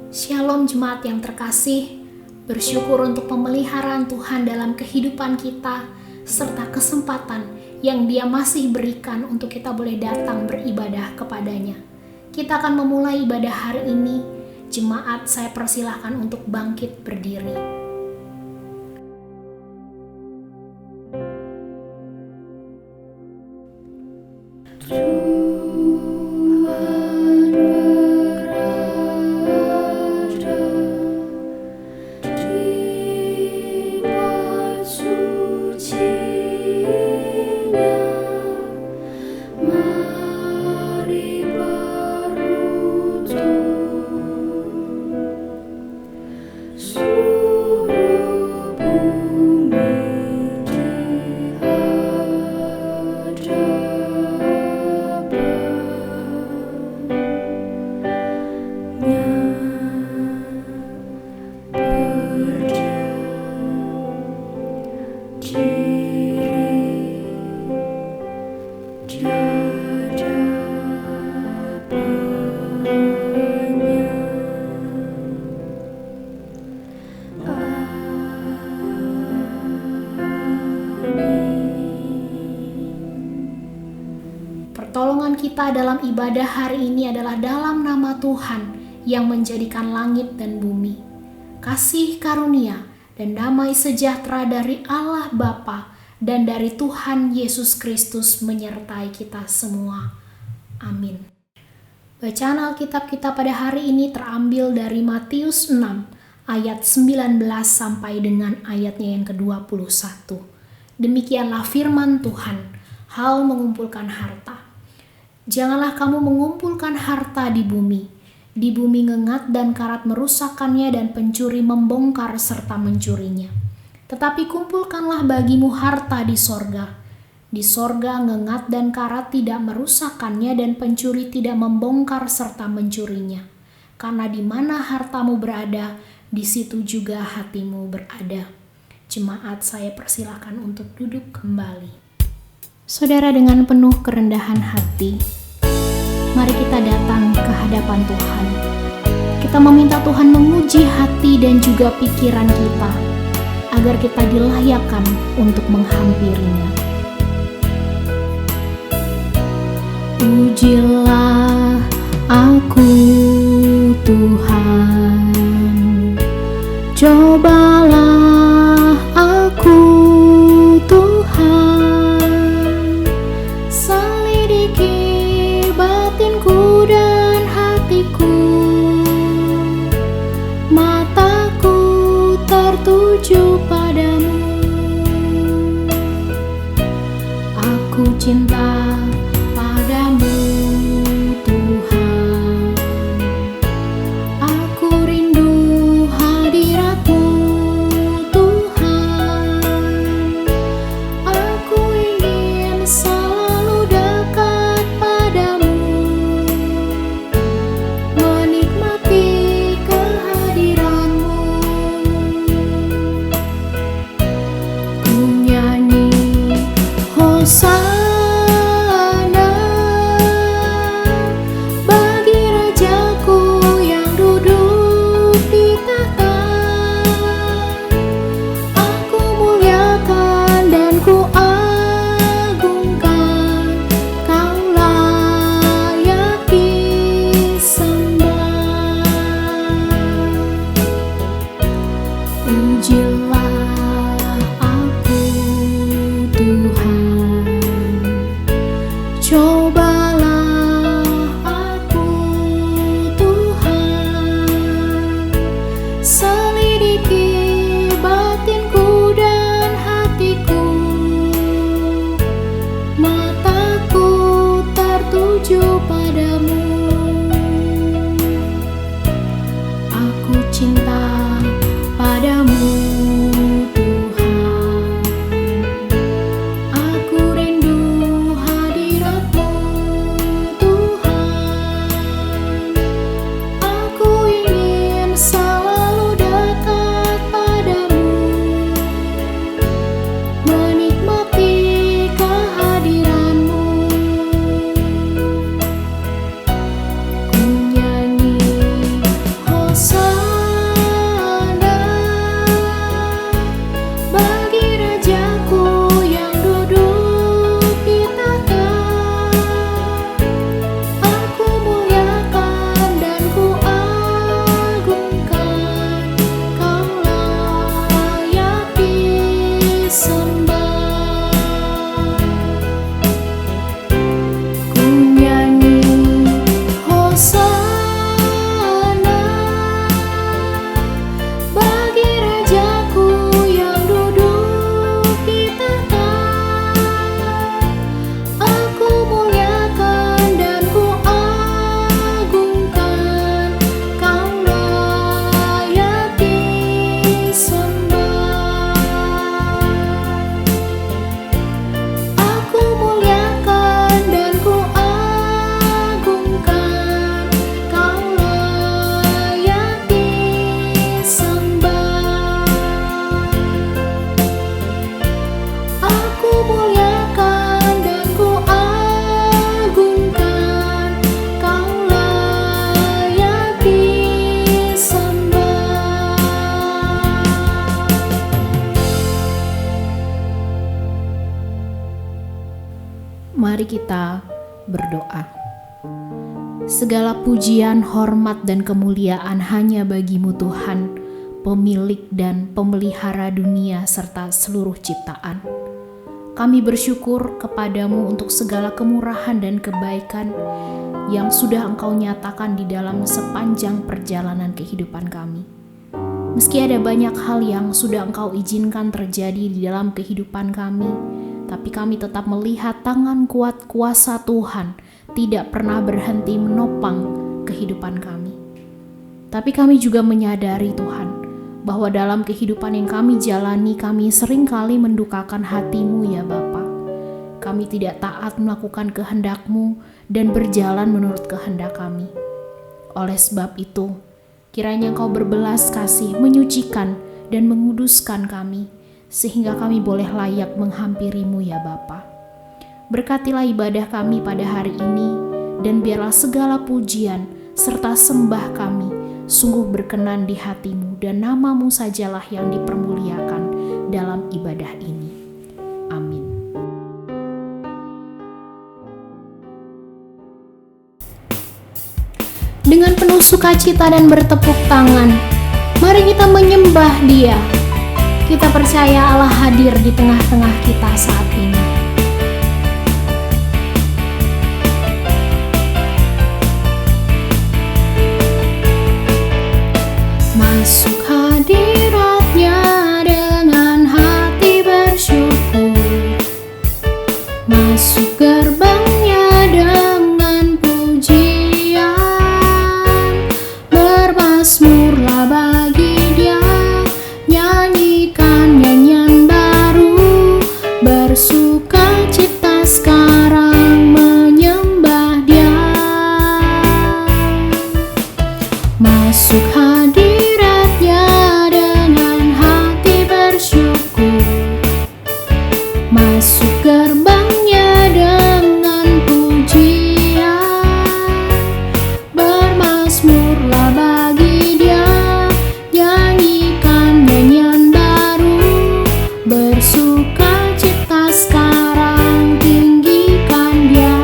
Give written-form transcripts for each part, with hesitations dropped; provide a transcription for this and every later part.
Shalom jemaat yang terkasih, bersyukur untuk pemeliharaan Tuhan dalam kehidupan kita, serta kesempatan yang Dia masih berikan untuk kita boleh datang beribadah kepadanya. Kita akan memulai ibadah hari ini. Jemaat, saya persilahkan untuk bangkit berdiri. Pertolongan kita dalam ibadah hari ini adalah dalam nama Tuhan yang menjadikan langit dan bumi. Kasih karunia dan damai sejahtera dari Allah Bapa dan dari Tuhan Yesus Kristus menyertai kita semua. Amin. Bacaan Alkitab kita pada hari ini terambil dari Matius 6 ayat 19 sampai dengan ayatnya yang ke-21. Demikianlah firman Tuhan, hal mengumpulkan harta. Janganlah kamu mengumpulkan harta di bumi ngengat dan karat merusakkannya dan pencuri membongkar serta mencurinya. Tetapi kumpulkanlah bagimu harta di sorga. Di sorga ngengat dan karat tidak merusakkannya dan pencuri tidak membongkar serta mencurinya. Karena di mana hartamu berada, di situ juga hatimu berada. Jemaat, saya persilakan untuk duduk kembali. Saudara, dengan penuh kerendahan hati, mari kita datang ke hadapan Tuhan. Kita meminta Tuhan menguji hati dan juga pikiran kita, agar kita dilayakkan untuk menghampirinya. Ujilah aku Tuhan, cobalah aku Tuhan, selidiki batinku dan hatiku, mataku tertuju padamu. Aku cinta padamu Tuhan, aku rindu hadirat-Mu Tuhan, aku ingin selalu dekat padamu, menikmati kehadiran-Mu. Ku nyanyi Hosana, Mari kita berdoa. Segala pujian, hormat, dan kemuliaan hanya bagi-Mu Tuhan, pemilik dan pemelihara dunia serta seluruh ciptaan. Kami bersyukur kepadamu untuk segala kemurahan dan kebaikan yang sudah Engkau nyatakan di dalam sepanjang perjalanan kehidupan kami. Meski ada banyak hal yang sudah Engkau izinkan terjadi di dalam kehidupan kami, tapi kami tetap melihat tangan kuat kuasa Tuhan tidak pernah berhenti menopang kehidupan kami. Tapi kami juga menyadari Tuhan, bahwa dalam kehidupan yang kami jalani, kami seringkali mendukakan hati-Mu ya Bapa. Kami tidak taat melakukan kehendak-Mu dan berjalan menurut kehendak kami. Oleh sebab itu, kiranya Engkau berbelas kasih menyucikan dan menguduskan kami, sehingga kami boleh layak menghampiri-Mu ya Bapa. Berkatilah ibadah kami pada hari ini, dan biarlah segala pujian serta sembah kami sungguh berkenan di hati-Mu, dan nama-Mu sajalah yang dipermuliakan dalam ibadah ini. Amin. Dengan penuh sukacita dan bertepuk tangan, mari kita menyembah Dia. Kita percaya Allah hadir di tengah-tengah kita saat ini. Masuk hadirat-Nya dengan hati bersyukur, masuk gerbang-Nya dengan pujian, bermazmurlah bagi Dia, nyanyikan nyanyian baru, bersukacita sekarang menyembah Dia. Masuk hadirat-Nya dengan hati bersyukur, masuk gerbang-Nya dengan pujian, bermazmurlah bagi Dia, nyanyikan nyanyian baru, bersukacita sekarang tinggikan Dia.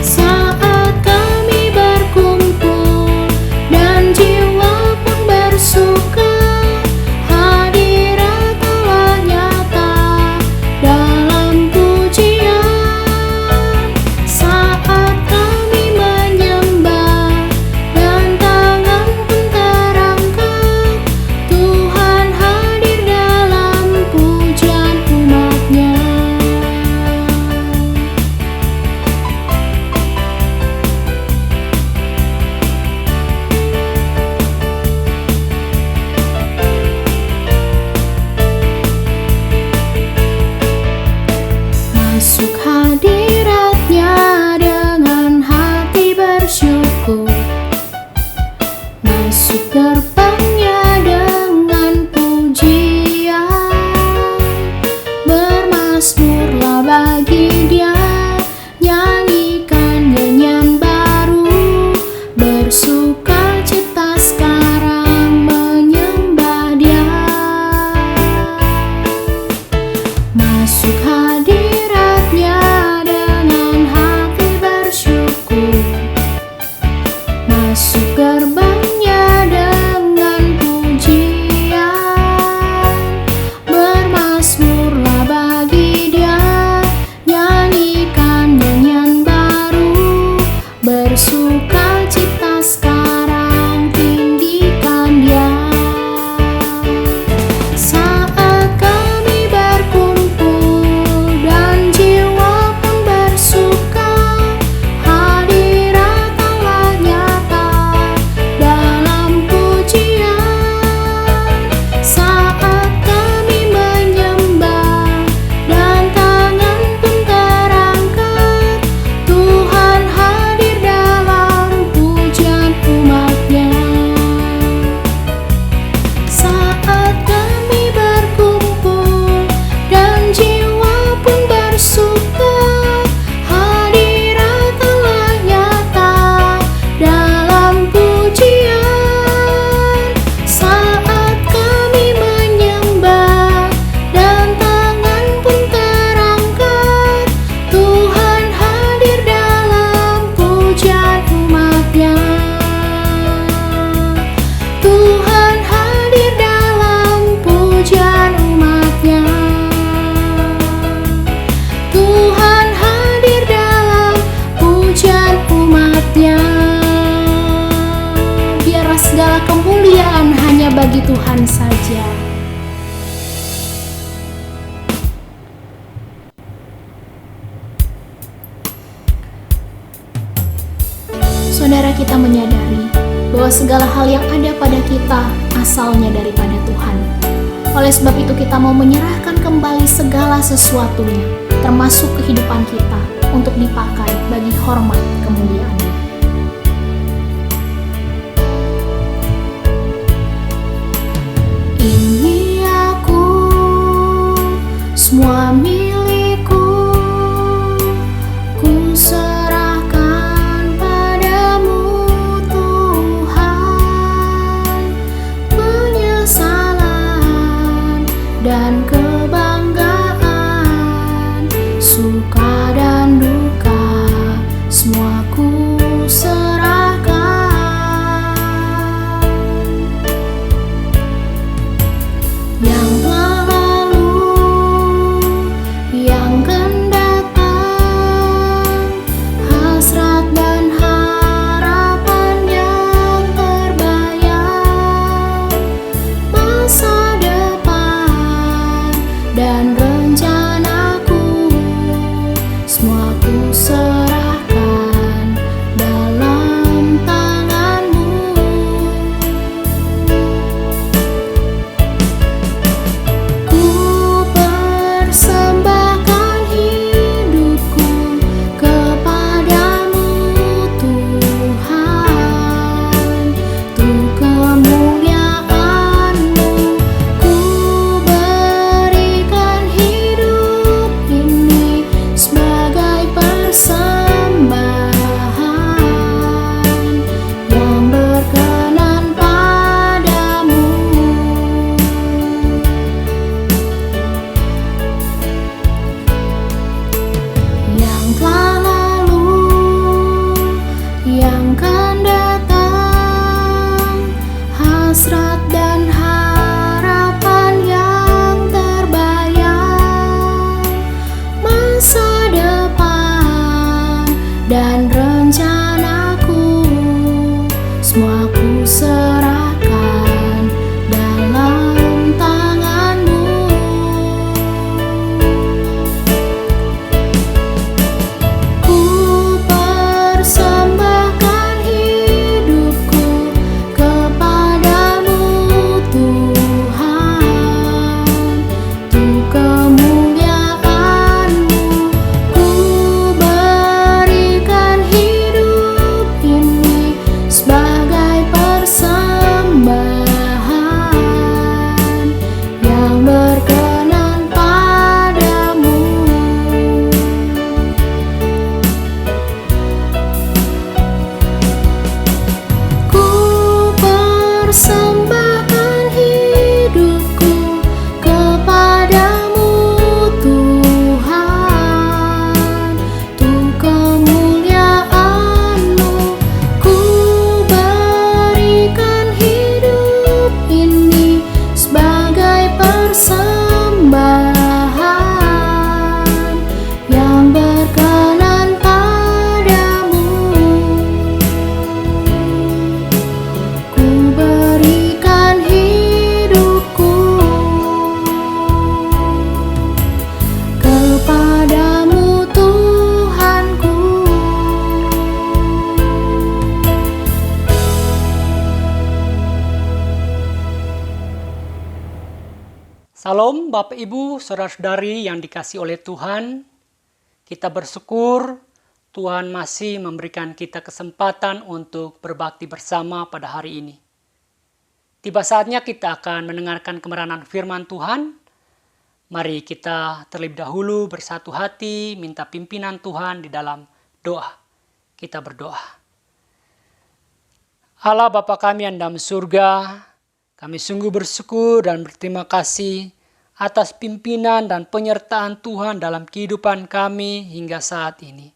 Saat kami berkumpul dan jiwa pun bersuka, hadirat Allah nyata dalam pujian. Saat kami menyembah dan tangan pun terangkat, Tuhan hadir dalam pujian umat-Nya. Masuk hadirat-Nya dengan hati bersyukur, masuk gerbang-Nya dengan pujian, bermazmurlah bagi Dia, nyanyikan nyanyian baru, bersukacita sekarang menyembah Dia. Masuk hadirat-Nya dengan hati bersyukur, masuk gerbang-Nya dengan pujian, bermazmurlah bagi Dia, nyanyikan nyanyian baru, bersukacita sekarang tinggikan Dia. Saat kami berkumpul dan jiwa pun bersuka, hadirat Allah nyata Biarlah segala kemuliaan hanya bagi Tuhan saja. Saudara, kita menyadari bahwa segala hal yang ada pada kita asalnya daripada Tuhan. Oleh sebab itu kita mau menyerahkan kembali segala sesuatunya, termasuk kehidupan kita, untuk dipakai bagi hormat kemuliaan-Nya. Ini aku, semua milikku, ku serahkan padamu Tuhan. Penyesalan dan kebanggaan, suka dan duka, semua ku serahkan. Yang telah lalu, yang akan datang, hasrat dan harapan yang terbayang, masa depan dan rencanaku, semua ku serahkan dalam tangan-Mu. Ku persembahkan hidupku kepadamu Tuhan, untuk kemuliaan-Mu. Ku berikan hidup ini sebagai persembahan yang berkenan padamu. Yang telah lalu, yang akan datang, hasrat dan harapan yang terbayang, masa depan dan rencanaku, semua ku serahkan dalam tangan-Mu. Ku persembahkan hidupku kepadamu Tuhan, untuk kemuliaan-Mu. Ku berikan hidup ini sebagai persembahan yang berkenan padamu. Ku persembahkan hidupku kepadamu Tuhan, untuk kemuliaan-Mu. Ku berikan hidup ini sebagai persembahan yang berkenan padamu. Ku berikan hidupku kepadamu Tuhanku. Salam Bapak Ibu, Saudara-saudari yang dikasihi oleh Tuhan. Kita bersyukur Tuhan masih memberikan kita kesempatan untuk berbakti bersama pada hari ini. Tiba saatnya kita akan mendengarkan kebenaran firman Tuhan. Mari kita terlebih dahulu bersatu hati minta pimpinan Tuhan di dalam doa. Kita berdoa. Allah Bapa kami yang dalam surga, kami sungguh bersyukur dan berterima kasih atas pimpinan dan penyertaan Tuhan dalam kehidupan kami hingga saat ini.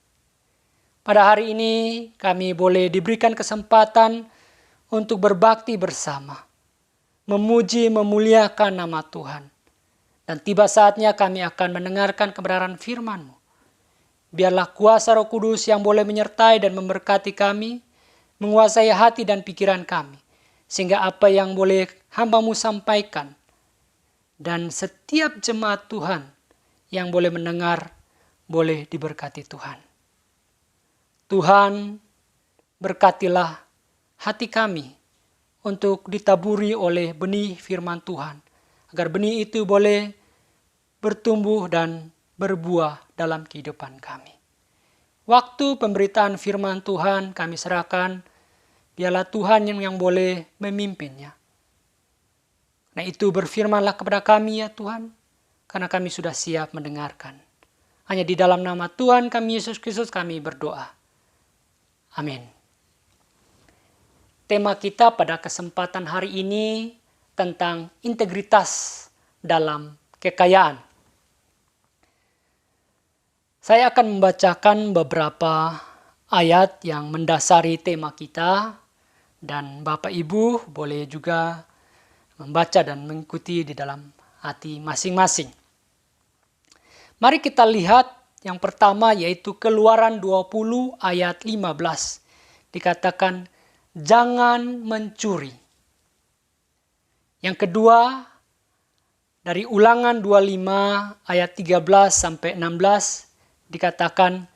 Pada hari ini kami boleh diberikan kesempatan untuk berbakti bersama, memuji memuliakan nama Tuhan. Dan tiba saatnya kami akan mendengarkan kebenaran firman-Mu. Biarlah kuasa Roh Kudus yang boleh menyertai dan memberkati kami, menguasai hati dan pikiran kami, Sehingga apa yang boleh hamba-Mu sampaikan dan setiap jemaat Tuhan yang boleh mendengar, boleh diberkati Tuhan. Tuhan, berkatilah hati kami untuk ditaburi oleh benih firman Tuhan, agar benih itu boleh bertumbuh dan berbuah dalam kehidupan kami. Waktu pemberitaan firman Tuhan kami serahkan, biarlah Tuhan yang boleh memimpinnya. Nah itu berfirmanlah kepada kami ya Tuhan, karena kami sudah siap mendengarkan. Hanya di dalam nama Tuhan kami Yesus Kristus kami berdoa. Amin. Tema kita pada kesempatan hari ini tentang integritas dalam kekayaan. Saya akan membacakan beberapa ayat yang mendasari tema kita, dan Bapak Ibu boleh juga membaca dan mengikuti di dalam hati masing-masing. Mari kita lihat yang pertama, yaitu Keluaran 20 ayat 15. Dikatakan, jangan mencuri. Yang kedua, dari Ulangan 25 ayat 13 sampai 16 dikatakan,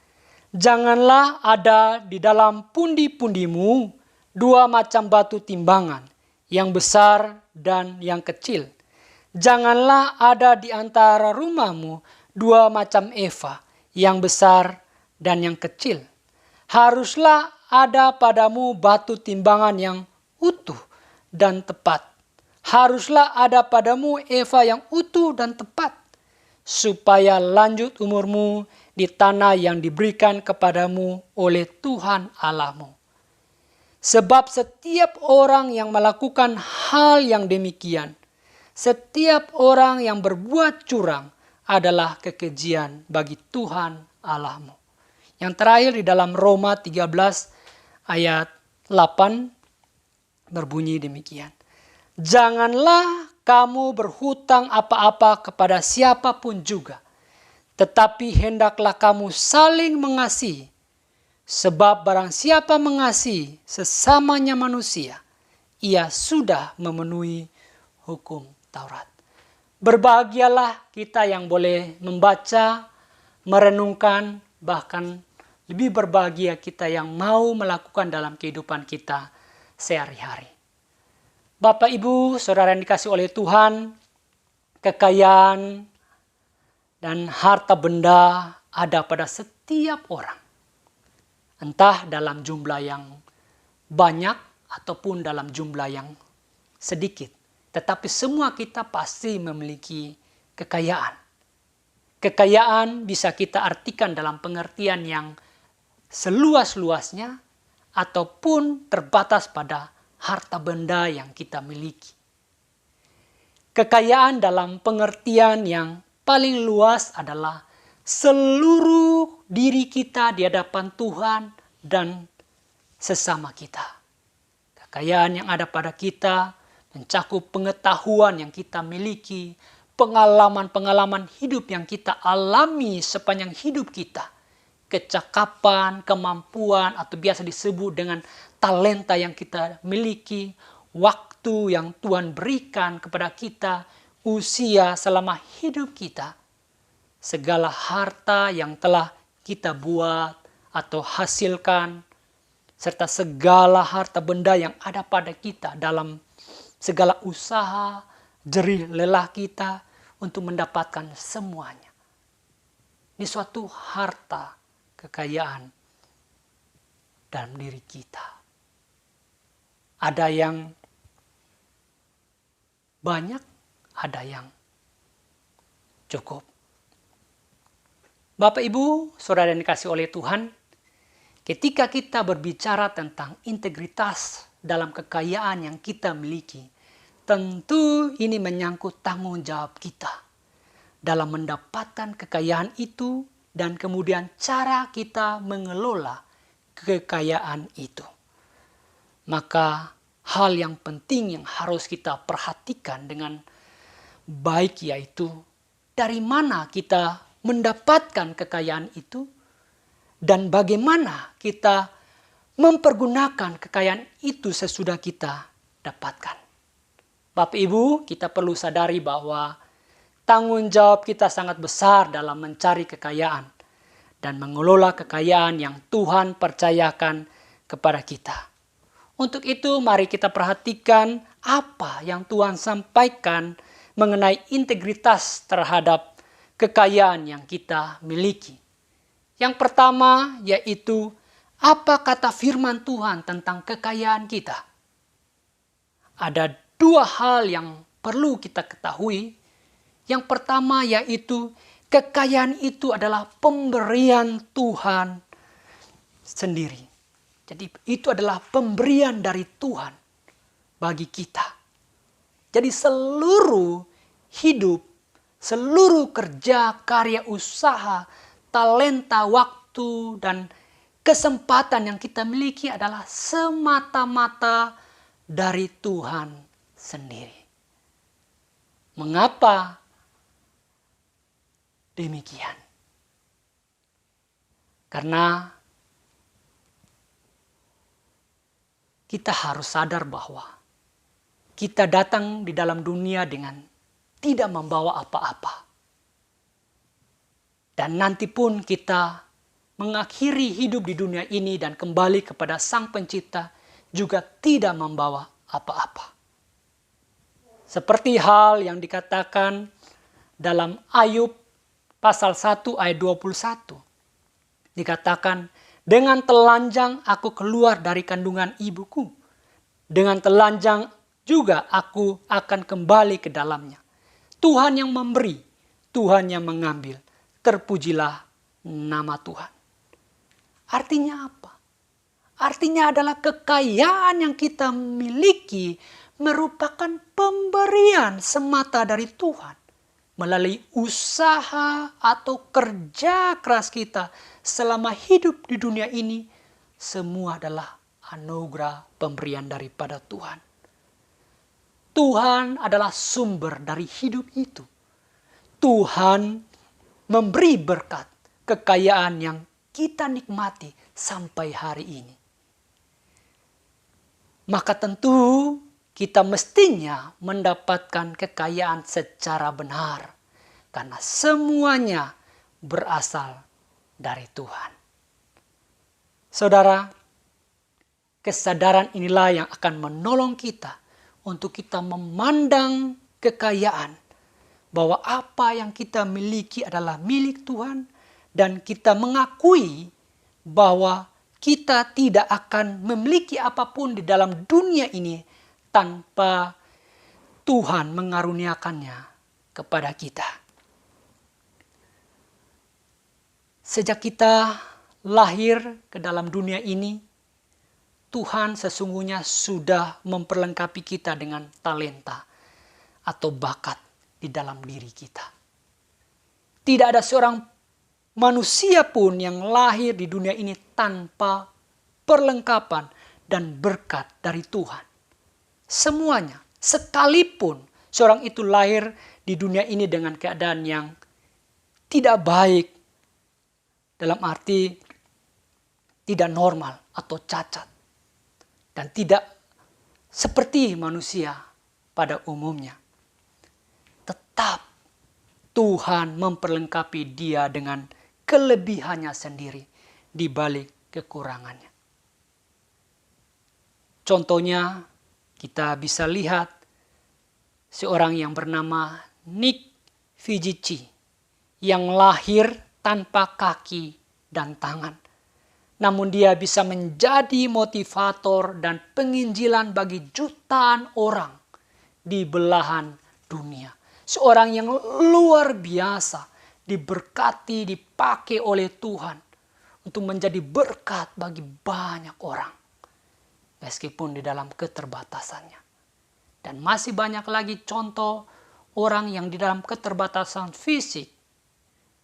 janganlah ada di dalam pundi-pundimu dua macam batu timbangan, yang besar dan yang kecil. Janganlah ada di antara rumahmu dua macam eva, yang besar dan yang kecil. Haruslah ada padamu batu timbangan yang utuh dan tepat. Haruslah ada padamu eva yang utuh dan tepat, supaya lanjut umurmu di tanah yang diberikan kepadamu oleh Tuhan Allahmu. Sebab setiap orang yang melakukan hal yang demikian, setiap orang yang berbuat curang adalah kekejian bagi Tuhan Allahmu. Yang terakhir di dalam Roma 13 ayat 8 berbunyi demikian. Janganlah kamu berhutang apa-apa kepada siapapun juga, tetapi hendaklah kamu saling mengasihi. Sebab barang siapa mengasihi sesamanya manusia, ia sudah memenuhi hukum Taurat. Berbahagialah kita yang boleh membaca, merenungkan, bahkan lebih berbahagia kita yang mau melakukan dalam kehidupan kita sehari-hari. Bapak, Ibu, Saudara yang dikasihi oleh Tuhan, kekayaan dan harta benda ada pada setiap orang. Entah dalam jumlah yang banyak ataupun dalam jumlah yang sedikit. Tetapi semua kita pasti memiliki kekayaan. Kekayaan bisa kita artikan dalam pengertian yang seluas-luasnya ataupun terbatas pada harta benda yang kita miliki. Kekayaan dalam pengertian yang paling luas adalah seluruh diri kita di hadapan Tuhan dan sesama kita. Kekayaan yang ada pada kita mencakup pengetahuan yang kita miliki, pengalaman-pengalaman hidup yang kita alami sepanjang hidup kita, kecakapan, kemampuan, atau biasa disebut dengan talenta yang kita miliki, waktu yang Tuhan berikan kepada kita, usia selama hidup kita, segala harta yang telah kita buat atau hasilkan, serta segala harta benda yang ada pada kita dalam segala usaha, jerih lelah kita untuk mendapatkan semuanya. Ini suatu harta kekayaan dalam diri kita. Ada yang banyak, ada yang cukup. Bapak, Ibu, Saudara yang dikasihi oleh Tuhan, ketika kita berbicara tentang integritas dalam kekayaan yang kita miliki, tentu ini menyangkut tanggung jawab kita dalam mendapatkan kekayaan itu dan kemudian cara kita mengelola kekayaan itu. Maka hal yang penting yang harus kita perhatikan dengan baik yaitu dari mana kita mendapatkan kekayaan itu dan bagaimana kita mempergunakan kekayaan itu sesudah kita dapatkan. Bapak Ibu, kita perlu sadari bahwa tanggung jawab kita sangat besar dalam mencari kekayaan dan mengelola kekayaan yang Tuhan percayakan kepada kita. Untuk itu, mari kita perhatikan apa yang Tuhan sampaikan mengenai integritas terhadap kekayaan yang kita miliki. Yang pertama yaitu apa kata firman Tuhan tentang kekayaan kita. Ada dua hal yang perlu kita ketahui. Yang pertama yaitu kekayaan itu adalah pemberian Tuhan sendiri. Jadi itu adalah pemberian dari Tuhan bagi kita. Jadi seluruh hidup, seluruh kerja, karya, usaha, talenta, waktu, dan kesempatan yang kita miliki adalah semata-mata dari Tuhan sendiri. Mengapa demikian? Karena kita harus sadar bahwa kita datang di dalam dunia dengan tidak membawa apa-apa. Dan nanti pun kita mengakhiri hidup di dunia ini dan kembali kepada Sang Pencipta juga tidak membawa apa-apa. Seperti hal yang dikatakan dalam Ayub pasal 1 ayat 21. Dikatakan, dengan telanjang aku keluar dari kandungan ibuku. Dengan telanjang juga aku akan kembali ke dalamnya. Tuhan yang memberi, Tuhan yang mengambil. Terpujilah nama Tuhan. Artinya apa? Artinya adalah kekayaan yang kita miliki merupakan pemberian semata dari Tuhan. Melalui usaha atau kerja keras kita selama hidup di dunia ini, semua adalah anugerah pemberian daripada Tuhan. Tuhan adalah sumber dari hidup itu. Tuhan memberi berkat, kekayaan yang kita nikmati sampai hari ini. Maka tentu kita mestinya mendapatkan kekayaan secara benar. Karena semuanya berasal dari Tuhan. Saudara, kesadaran inilah yang akan menolong kita untuk kita memandang kekayaan. Bahwa apa yang kita miliki adalah milik Tuhan. Dan kita mengakui bahwa kita tidak akan memiliki apapun di dalam dunia ini tanpa Tuhan mengaruniakannya kepada kita. Sejak kita lahir ke dalam dunia ini, Tuhan sesungguhnya sudah memperlengkapi kita dengan talenta atau bakat di dalam diri kita. Tidak ada seorang manusia pun yang lahir di dunia ini tanpa perlengkapan dan berkat dari Tuhan. Semuanya, sekalipun seorang itu lahir di dunia ini dengan keadaan yang tidak baik, dalam arti tidak normal atau cacat, dan tidak seperti manusia pada umumnya. Tetap Tuhan memperlengkapi dia dengan kelebihannya sendiri di balik kekurangannya. Contohnya, kita bisa lihat seorang yang bernama Nick Vujicic yang lahir tanpa kaki dan tangan. Namun dia bisa menjadi motivator dan penginjilan bagi jutaan orang di belahan dunia. Seorang yang luar biasa diberkati, dipakai oleh Tuhan untuk menjadi berkat bagi banyak orang. Meskipun di dalam keterbatasannya. Dan masih banyak lagi contoh orang yang di dalam keterbatasan fisik.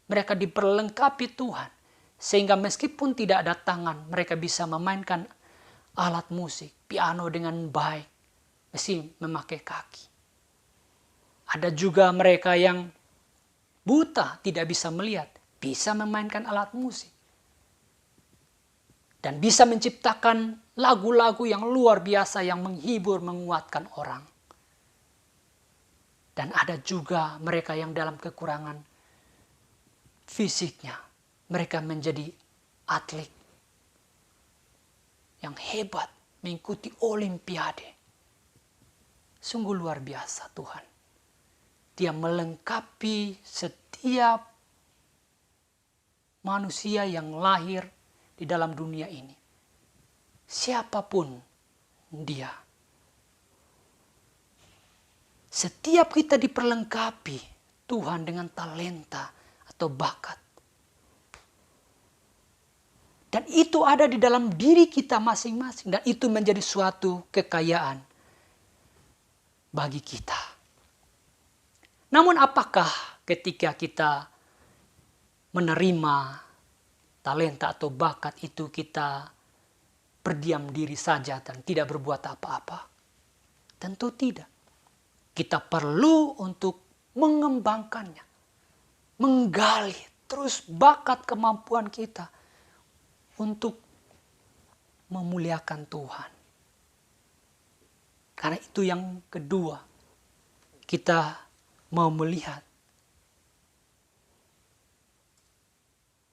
Mereka diperlengkapi Tuhan. Sehingga meskipun tidak ada tangan, mereka bisa memainkan alat musik, piano dengan baik. Mesti memakai kaki. Ada juga mereka yang buta, tidak bisa melihat, bisa memainkan alat musik. dan bisa menciptakan lagu-lagu yang luar biasa yang menghibur, menguatkan orang. Dan ada juga mereka yang dalam kekurangan fisiknya, mereka menjadi atlet yang hebat, mengikuti olimpiade. Sungguh luar biasa Tuhan. Dia melengkapi setiap manusia yang lahir di dalam dunia ini. Siapapun dia. Setiap kita diperlengkapi Tuhan dengan talenta atau bakat. Dan itu ada di dalam diri kita masing-masing. Dan itu menjadi suatu kekayaan bagi kita. Namun apakah ketika kita menerima talenta atau bakat itu kita berdiam diri saja dan tidak berbuat apa-apa? Tentu tidak. Kita perlu untuk mengembangkannya, menggali terus bakat kemampuan kita untuk memuliakan Tuhan. Karena itu yang kedua, kita mau melihat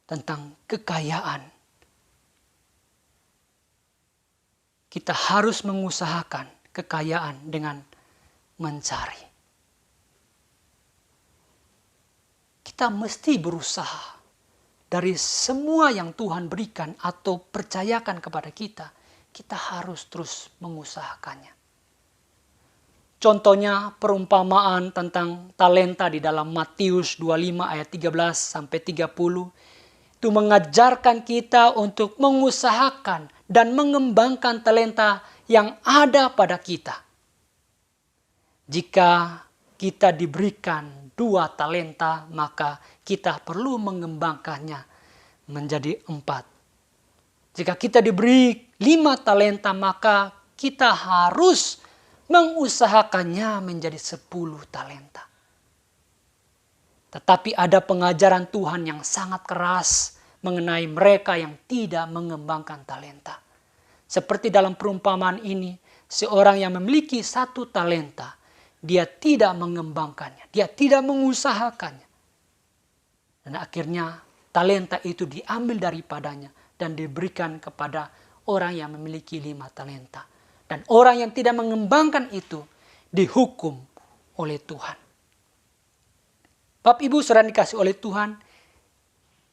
tentang kekayaan. Kita harus mengusahakan kekayaan dengan mencari. Kita mesti berusaha dari semua yang Tuhan berikan atau percayakan kepada kita, kita harus terus mengusahakannya. Contohnya perumpamaan tentang talenta di dalam Matius 25 ayat 13 sampai 30. Itu mengajarkan kita untuk mengusahakan dan mengembangkan talenta yang ada pada kita. Jika kita diberikan 2 talenta, maka kita perlu mengembangkannya menjadi 4. Jika kita diberi 5 talenta, maka kita harus mengusahakannya menjadi 10 talenta. Tetapi ada pengajaran Tuhan yang sangat keras mengenai mereka yang tidak mengembangkan talenta. Seperti dalam perumpamaan ini, seorang yang memiliki 1 talenta, dia tidak mengembangkannya, dia tidak mengusahakannya. Dan akhirnya talenta itu diambil daripadanya dan diberikan kepada orang yang memiliki 5 talenta. Dan orang yang tidak mengembangkan itu dihukum oleh Tuhan. Bapak Ibu saudara dikasih oleh Tuhan,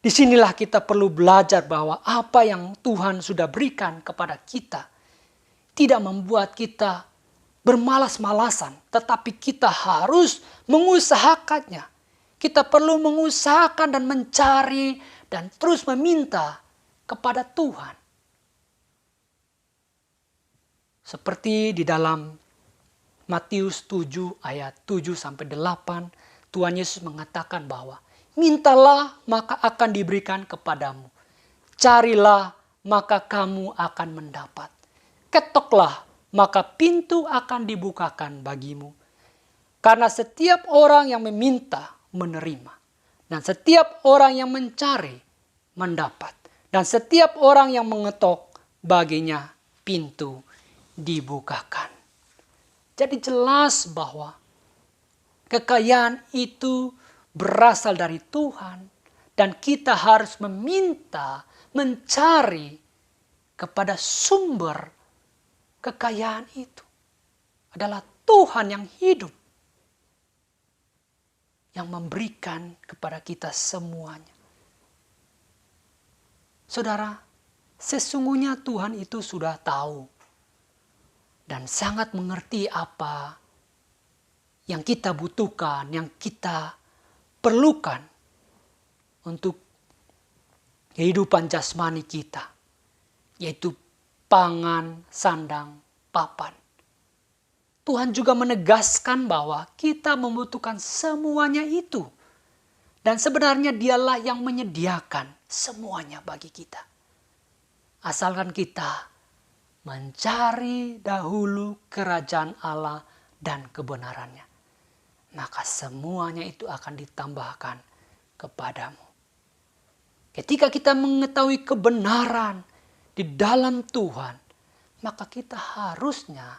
disinilah kita perlu belajar bahwa apa yang Tuhan sudah berikan kepada kita tidak membuat kita bermalas-malasan, tetapi kita harus mengusahakannya. Kita perlu mengusahakan dan mencari dan terus meminta kepada Tuhan. Seperti di dalam Matius 7 ayat 7 sampai 8, Tuhan Yesus mengatakan bahwa mintalah maka akan diberikan kepadamu. Carilah maka kamu akan mendapat. Ketoklah maka pintu akan dibukakan bagimu. Karena setiap orang yang meminta menerima. Dan setiap orang yang mencari mendapat. Dan setiap orang yang mengetok baginya pintu dibukakan. Jadi jelas bahwa kekayaan itu berasal dari Tuhan. Dan kita harus meminta, mencari kepada sumber kekayaan itu. Adalah Tuhan yang hidup. Yang memberikan kepada kita semuanya. Saudara, sesungguhnya Tuhan itu sudah tahu. Dan sangat mengerti apa yang kita butuhkan, yang kita perlukan untuk kehidupan jasmani kita, yaitu pangan, sandang, papan. Tuhan juga menegaskan bahwa kita membutuhkan semuanya itu. Dan sebenarnya dialah yang menyediakan semuanya bagi kita. Asalkan kita mencari dahulu kerajaan Allah dan kebenarannya. Maka semuanya itu akan ditambahkan kepadamu. Ketika kita mengetahui kebenaran di dalam Tuhan, maka kita harusnya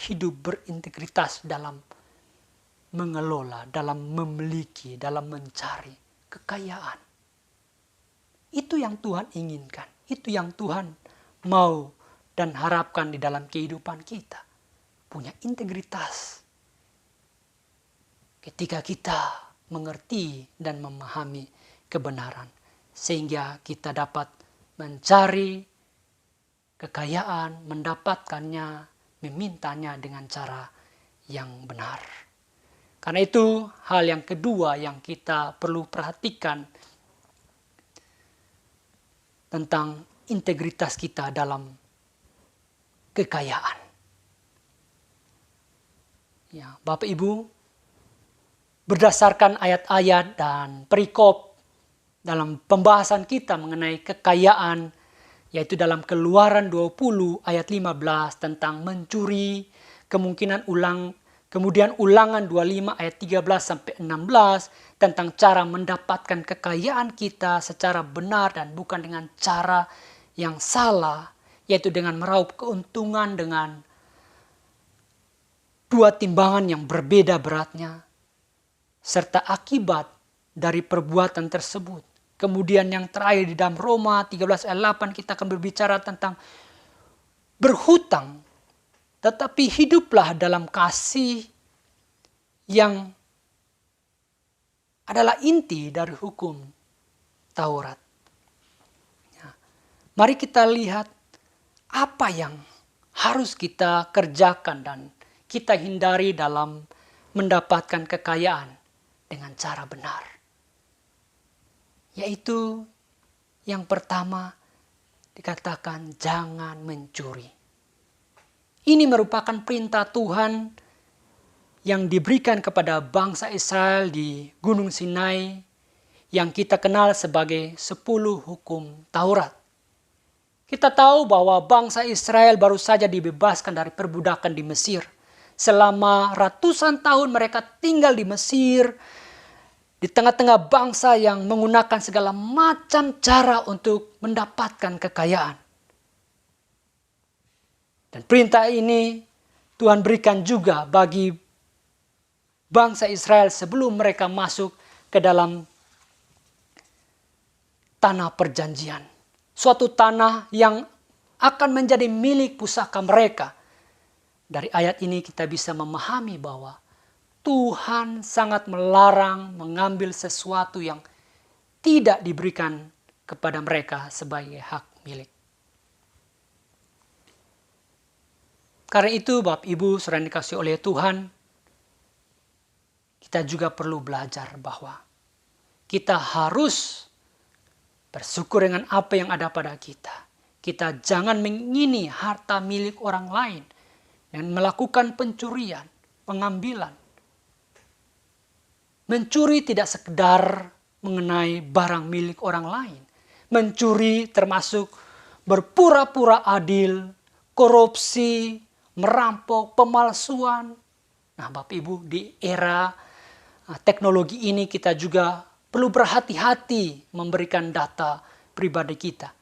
hidup berintegritas dalam mengelola, dalam memiliki, dalam mencari kekayaan. Itu yang Tuhan inginkan, itu yang Tuhan mau dan harapkan di dalam kehidupan kita. Punya integritas. Ketika kita mengerti dan memahami kebenaran, sehingga kita dapat mencari kekayaan, mendapatkannya, memintanya dengan cara yang benar. Karena itu hal yang kedua yang kita perlu perhatikan tentang integritas kita dalam kekayaan. Ya, Bapak Ibu, berdasarkan ayat-ayat dan perikop dalam pembahasan kita mengenai kekayaan, yaitu dalam Keluaran 20 ayat 15 tentang mencuri, kemudian Ulangan 25 ayat 13 sampai 16 tentang cara mendapatkan kekayaan kita secara benar dan bukan dengan cara yang salah, yaitu dengan meraup keuntungan dengan dua timbangan yang berbeda beratnya, serta akibat dari perbuatan tersebut. Kemudian yang terakhir di dalam Roma 13 ayat 8 kita akan berbicara tentang berhutang, tetapi hiduplah dalam kasih yang adalah inti dari hukum Taurat. Ya. Mari kita lihat apa yang harus kita kerjakan dan kita hindari dalam mendapatkan kekayaan dengan cara benar. Yaitu yang pertama dikatakan jangan mencuri. Ini merupakan perintah Tuhan yang diberikan kepada bangsa Israel di Gunung Sinai yang kita kenal sebagai 10 hukum Taurat. Kita tahu bahwa bangsa Israel baru saja dibebaskan dari perbudakan di Mesir. Selama ratusan tahun mereka tinggal di Mesir, di tengah-tengah bangsa yang menggunakan segala macam cara untuk mendapatkan kekayaan. Dan perintah ini Tuhan berikan juga bagi bangsa Israel sebelum mereka masuk ke dalam tanah perjanjian. Suatu tanah yang akan menjadi milik pusaka mereka. Dari ayat ini kita bisa memahami bahwa Tuhan sangat melarang mengambil sesuatu yang tidak diberikan kepada mereka sebagai hak milik. Karena itu Bapak Ibu saudara yang dikasihi oleh Tuhan, kita juga perlu belajar bahwa kita harus bersyukur dengan apa yang ada pada kita. Kita jangan mengingini harta milik orang lain dan melakukan pencurian, pengambilan. Mencuri tidak sekedar mengenai barang milik orang lain. Mencuri termasuk berpura-pura adil, korupsi, merampok, pemalsuan. Nah, Bapak Ibu, di era teknologi ini kita juga perlu berhati-hati memberikan data pribadi kita.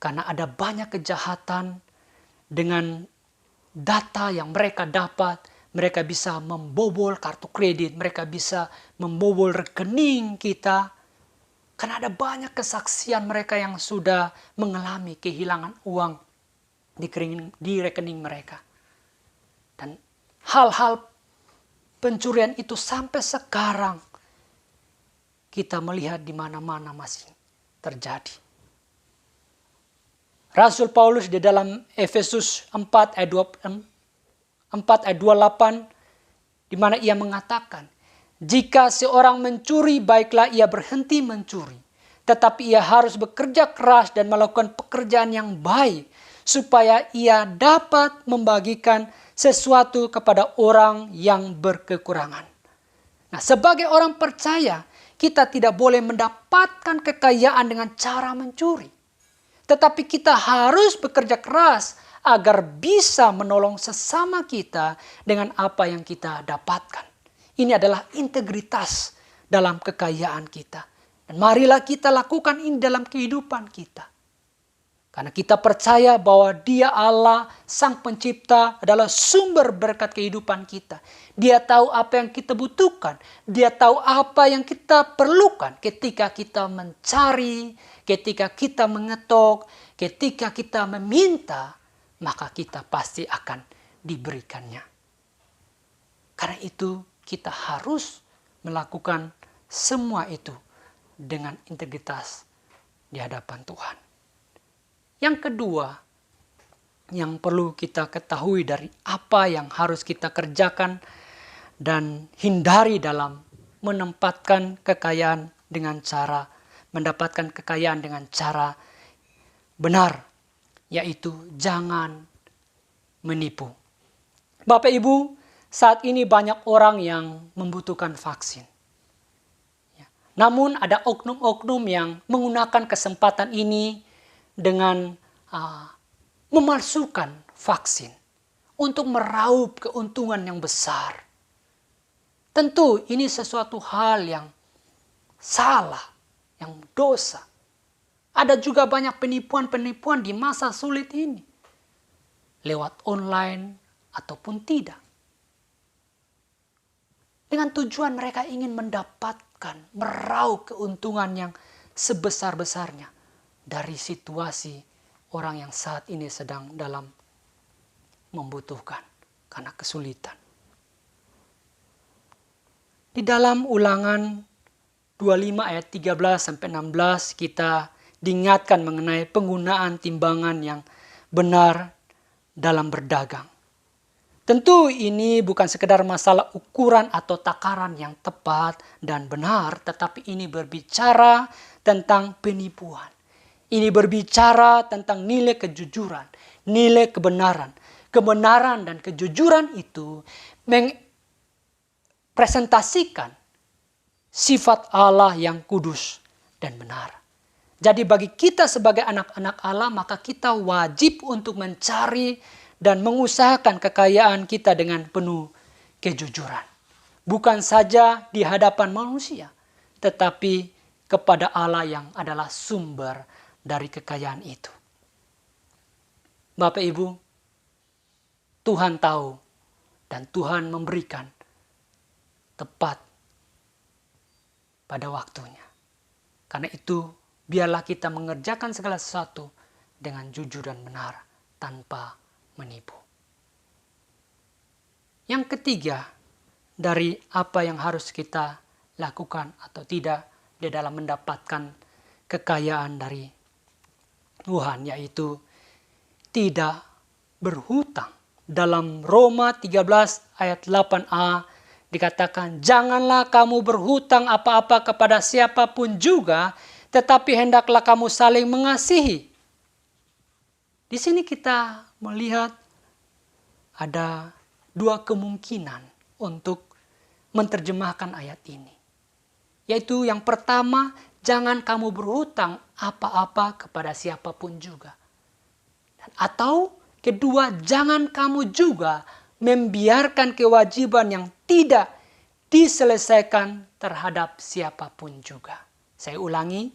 Karena ada banyak kejahatan dengan data yang mereka dapat. Mereka bisa membobol kartu kredit, mereka bisa membobol rekening kita. Karena ada banyak kesaksian mereka yang sudah mengalami kehilangan uang di rekening mereka. Dan hal-hal pencurian itu sampai sekarang kita melihat di mana-mana masih terjadi. Rasul Paulus di dalam Efesus 4 ayat 28 di mana ia mengatakan, jika seorang mencuri baiklah ia berhenti mencuri, tetapi ia harus bekerja keras dan melakukan pekerjaan yang baik supaya ia dapat membagikan sesuatu kepada orang yang berkekurangan. Nah, sebagai orang percaya, kita tidak boleh mendapatkan kekayaan dengan cara mencuri. Tetapi kita harus bekerja keras agar bisa menolong sesama kita dengan apa yang kita dapatkan. Ini adalah integritas dalam kekayaan kita. Dan marilah kita lakukan ini dalam kehidupan kita. Karena kita percaya bahwa Dia Allah, Sang Pencipta, adalah sumber berkat kehidupan kita. Dia tahu apa yang kita butuhkan. Dia tahu apa yang kita perlukan ketika kita mencari, ketika kita mengetok, ketika kita meminta, maka kita pasti akan diberikannya. Karena itu kita harus melakukan semua itu dengan integritas di hadapan Tuhan. Yang kedua, yang perlu kita ketahui dari apa yang harus kita kerjakan dan hindari dalam menempatkan kekayaan dengan cara, mendapatkan kekayaan dengan cara benar, yaitu jangan menipu. Bapak Ibu, saat ini banyak orang yang membutuhkan vaksin. Namun ada oknum-oknum yang menggunakan kesempatan ini dengan memalsukan vaksin untuk meraup keuntungan yang besar. Tentu ini sesuatu hal yang salah, yang dosa. Ada juga banyak penipuan-penipuan di masa sulit ini. Lewat online ataupun tidak. Dengan tujuan mereka ingin mendapatkan, meraup keuntungan yang sebesar-besarnya dari situasi orang yang saat ini sedang dalam membutuhkan karena kesulitan. Di dalam Ulangan 25 ayat 13-16 kita diingatkan mengenai penggunaan timbangan yang benar dalam berdagang. Tentu ini bukan sekedar masalah ukuran atau takaran yang tepat dan benar, tetapi ini berbicara tentang penipuan. Ini berbicara tentang nilai kejujuran, nilai kebenaran. Kebenaran dan kejujuran itu mempresentasikan sifat Allah yang kudus dan benar. Jadi bagi kita sebagai anak-anak Allah, maka kita wajib untuk mencari dan mengusahakan kekayaan kita dengan penuh kejujuran. Bukan saja di hadapan manusia, tetapi kepada Allah yang adalah sumber dari kekayaan itu. Bapak Ibu, Tuhan tahu dan Tuhan memberikan tepat pada waktunya. Karena itu, biarlah kita mengerjakan segala sesuatu dengan jujur dan benar tanpa menipu. Yang ketiga, dari apa yang harus kita lakukan atau tidak di dalam mendapatkan kekayaan dari Tuhan, yaitu tidak berhutang. Dalam Roma 13 ayat 8a dikatakan, janganlah kamu berhutang apa-apa kepada siapapun juga, tetapi hendaklah kamu saling mengasihi. Di sini kita melihat ada dua kemungkinan untuk menerjemahkan ayat ini. Yaitu yang pertama, jangan kamu berhutang apa-apa kepada siapapun juga. Atau kedua, jangan kamu juga membiarkan kewajiban yang tidak diselesaikan terhadap siapapun juga. Saya ulangi,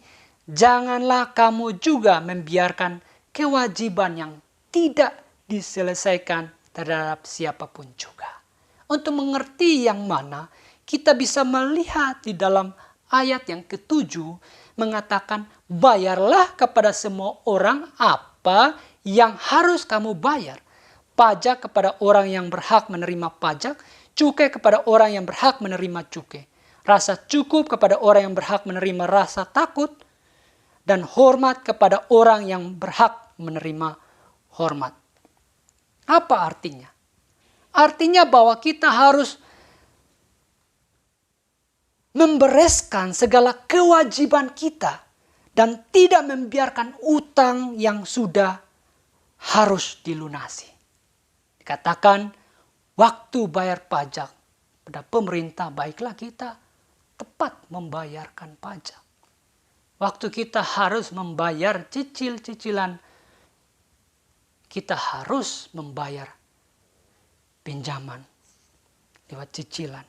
janganlah kamu juga membiarkan kewajiban yang tidak diselesaikan terhadap siapapun juga. Untuk mengerti yang mana, kita bisa melihat di dalam ayat yang ke-7 mengatakan, bayarlah kepada semua orang apa yang harus kamu bayar. Pajak kepada orang yang berhak menerima pajak, cukai kepada orang yang berhak menerima cukai. Rasa cukup kepada orang yang berhak menerima rasa takut, dan hormat kepada orang yang berhak menerima hormat. Apa artinya? Artinya bahwa kita harus membereskan segala kewajiban kita dan tidak membiarkan utang yang sudah harus dilunasi. Dikatakan waktu bayar pajak pada pemerintah, baiklah kita tepat membayarkan pajak. Waktu kita harus membayar cicil-cicilan, kita harus membayar pinjaman lewat cicilan.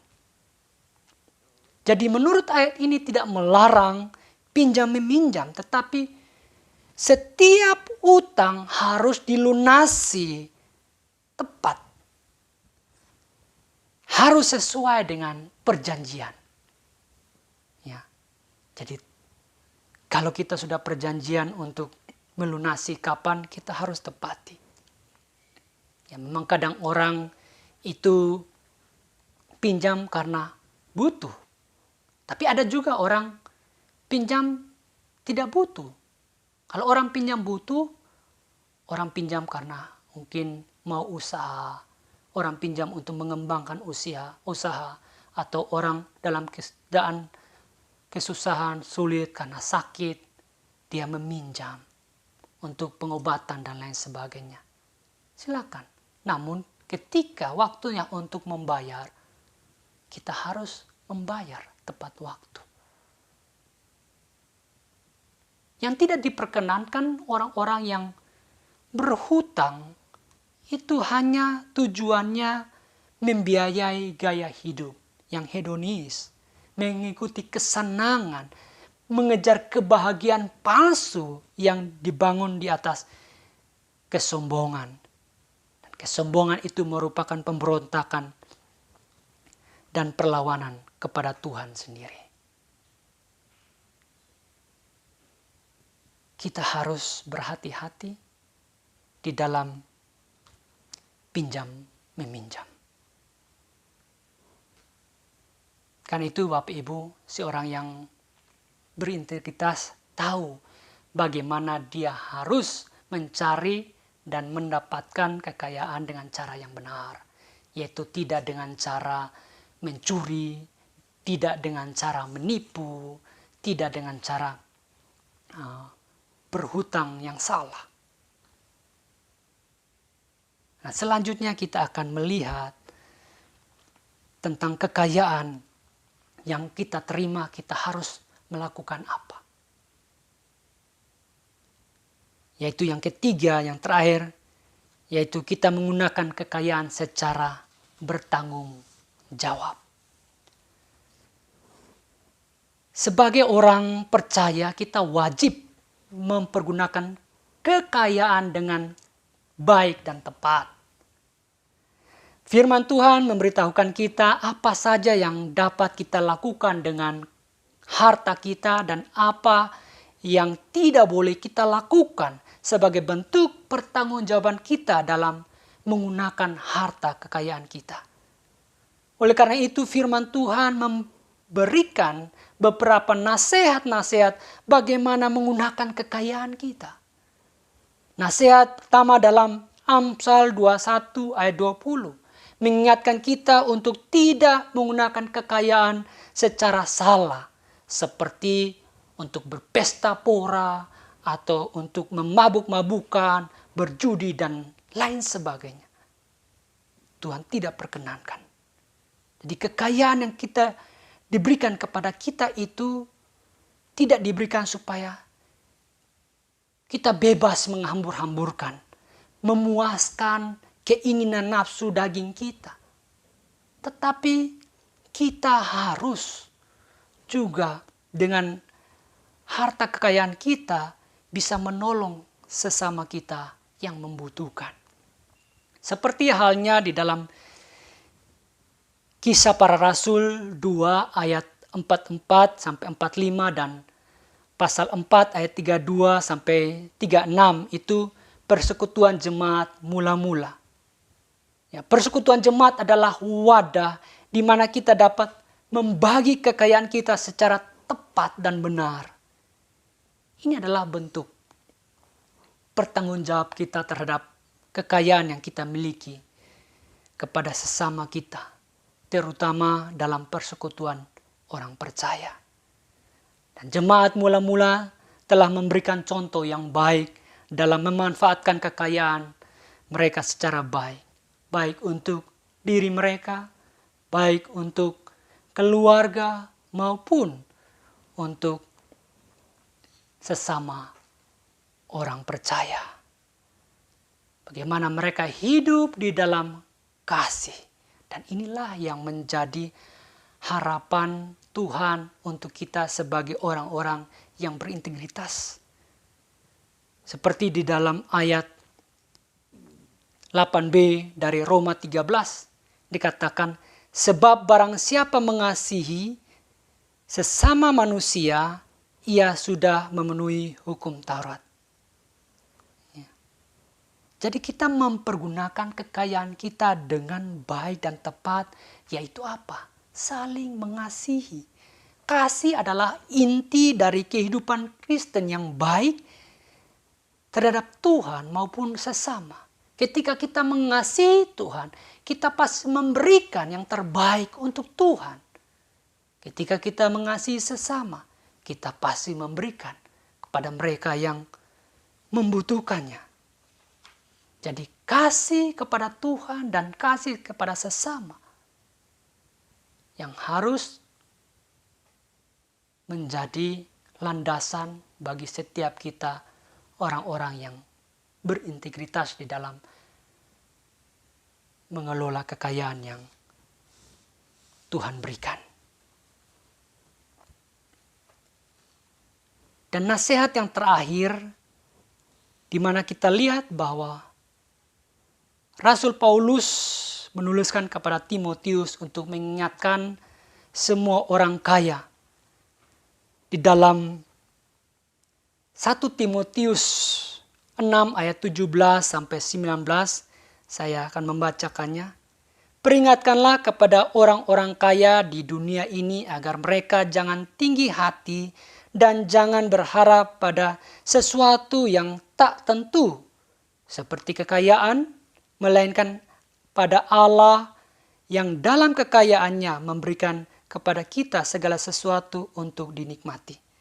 Jadi menurut ayat ini tidak melarang pinjam meminjam, tetapi setiap utang harus dilunasi tepat. Harus sesuai dengan perjanjian. Ya. Jadi kalau kita sudah perjanjian untuk melunasi kapan, kita harus tepati. Ya, memang kadang orang itu pinjam karena butuh. Tapi ada juga orang pinjam tidak butuh. Kalau orang pinjam butuh, orang pinjam karena mungkin mau usaha, orang pinjam untuk mengembangkan usaha, atau orang dalam keadaan kesusahan, sulit karena sakit, dia meminjam untuk pengobatan dan lain sebagainya. Silakan. Namun ketika waktunya untuk membayar, kita harus membayar tepat waktu. Yang tidak diperkenankan orang-orang yang berhutang itu hanya tujuannya membiayai gaya hidup yang hedonis, mengikuti kesenangan, mengejar kebahagiaan palsu yang dibangun di atas kesombongan. Dan kesombongan itu merupakan pemberontakan dan perlawanan kepada Tuhan sendiri. Kita harus berhati-hati di dalam pinjam meminjam. Karena itu Bapak Ibu, seorang yang berintegritas tahu bagaimana dia harus mencari dan mendapatkan kekayaan dengan cara yang benar. Yaitu tidak dengan cara mencuri, tidak dengan cara menipu, tidak dengan cara berhutang yang salah. Nah, selanjutnya kita akan melihat tentang kekayaan yang kita terima, kita harus melakukan apa. Yaitu yang ketiga, yang terakhir, yaitu kita menggunakan kekayaan secara bertanggung jawab. Sebagai orang percaya, kita wajib mempergunakan kekayaan dengan baik dan tepat. Firman Tuhan memberitahukan kita apa saja yang dapat kita lakukan dengan harta kita dan apa yang tidak boleh kita lakukan sebagai bentuk pertanggungjawaban kita dalam menggunakan harta kekayaan kita. Oleh karena itu firman Tuhan memberikan beberapa nasihat-nasihat bagaimana menggunakan kekayaan kita. Nasihat pertama dalam Amsal 21 ayat 20. Mengingatkan kita untuk tidak menggunakan kekayaan secara salah. Seperti untuk berpesta pora atau untuk memabuk-mabukan, berjudi dan lain sebagainya. Tuhan tidak perkenankan. Jadi kekayaan yang kita diberikan kepada kita itu tidak diberikan supaya kita bebas menghambur-hamburkan, memuaskan keinginan nafsu daging kita. Tetapi kita harus juga dengan harta kekayaan kita bisa menolong sesama kita yang membutuhkan. Seperti halnya di dalam Kisah Para Rasul 2 ayat 44 sampai 45 dan pasal 4 ayat 32 sampai 36 itu persekutuan jemaat mula-mula. Ya, persekutuan jemaat adalah wadah di mana kita dapat membagi kekayaan kita secara tepat dan benar. Ini adalah bentuk pertanggungjawab kita terhadap kekayaan yang kita miliki kepada sesama kita, terutama dalam persekutuan orang percaya. Dan jemaat mula-mula telah memberikan contoh yang baik dalam memanfaatkan kekayaan mereka secara baik. Baik untuk diri mereka, baik untuk keluarga, maupun untuk sesama orang percaya. Bagaimana mereka hidup di dalam kasih. Dan inilah yang menjadi harapan Tuhan untuk kita sebagai orang-orang yang berintegritas. Seperti di dalam ayat 8b dari Roma 13 dikatakan, sebab barang siapa mengasihi sesama manusia, ia sudah memenuhi hukum Taurat. Ya. Jadi kita mempergunakan kekayaan kita dengan baik dan tepat, yaitu apa? Saling mengasihi. Kasih adalah inti dari kehidupan Kristen yang baik terhadap Tuhan maupun sesama. Ketika kita mengasihi Tuhan, kita pasti memberikan yang terbaik untuk Tuhan. Ketika kita mengasihi sesama, kita pasti memberikan kepada mereka yang membutuhkannya. Jadi kasih kepada Tuhan dan kasih kepada sesama yang harus menjadi landasan bagi setiap kita, orang-orang yang berintegritas di dalam mengelola kekayaan yang Tuhan berikan. Dan nasihat yang terakhir, di mana kita lihat bahwa Rasul Paulus menuliskan kepada Timotius untuk mengingatkan semua orang kaya. Di dalam 1 Timotius 6 ayat 17 sampai 19, saya akan membacakannya. Peringatkanlah kepada orang-orang kaya di dunia ini agar mereka jangan tinggi hati dan jangan berharap pada sesuatu yang tak tentu seperti kekayaan, melainkan pada Allah yang dalam kekayaannya memberikan kepada kita segala sesuatu untuk dinikmati.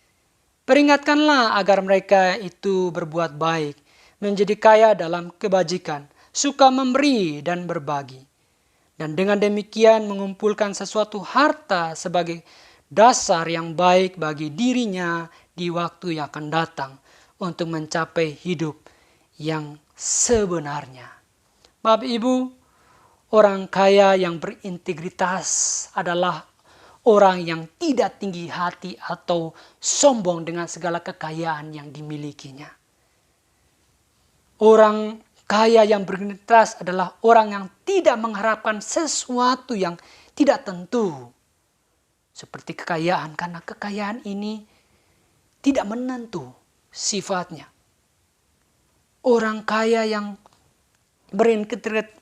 Peringatkanlah agar mereka itu berbuat baik, menjadi kaya dalam kebajikan, suka memberi dan berbagi. Dan dengan demikian mengumpulkan sesuatu harta sebagai dasar yang baik bagi dirinya di waktu yang akan datang untuk mencapai hidup yang sebenarnya. Bapak Ibu, orang kaya yang berintegritas adalah orang yang tidak tinggi hati atau sombong dengan segala kekayaan yang dimilikinya. Orang kaya yang berintegritas adalah orang yang tidak mengharapkan sesuatu yang tidak tentu. Seperti kekayaan, karena kekayaan ini tidak menentu sifatnya. Orang kaya yang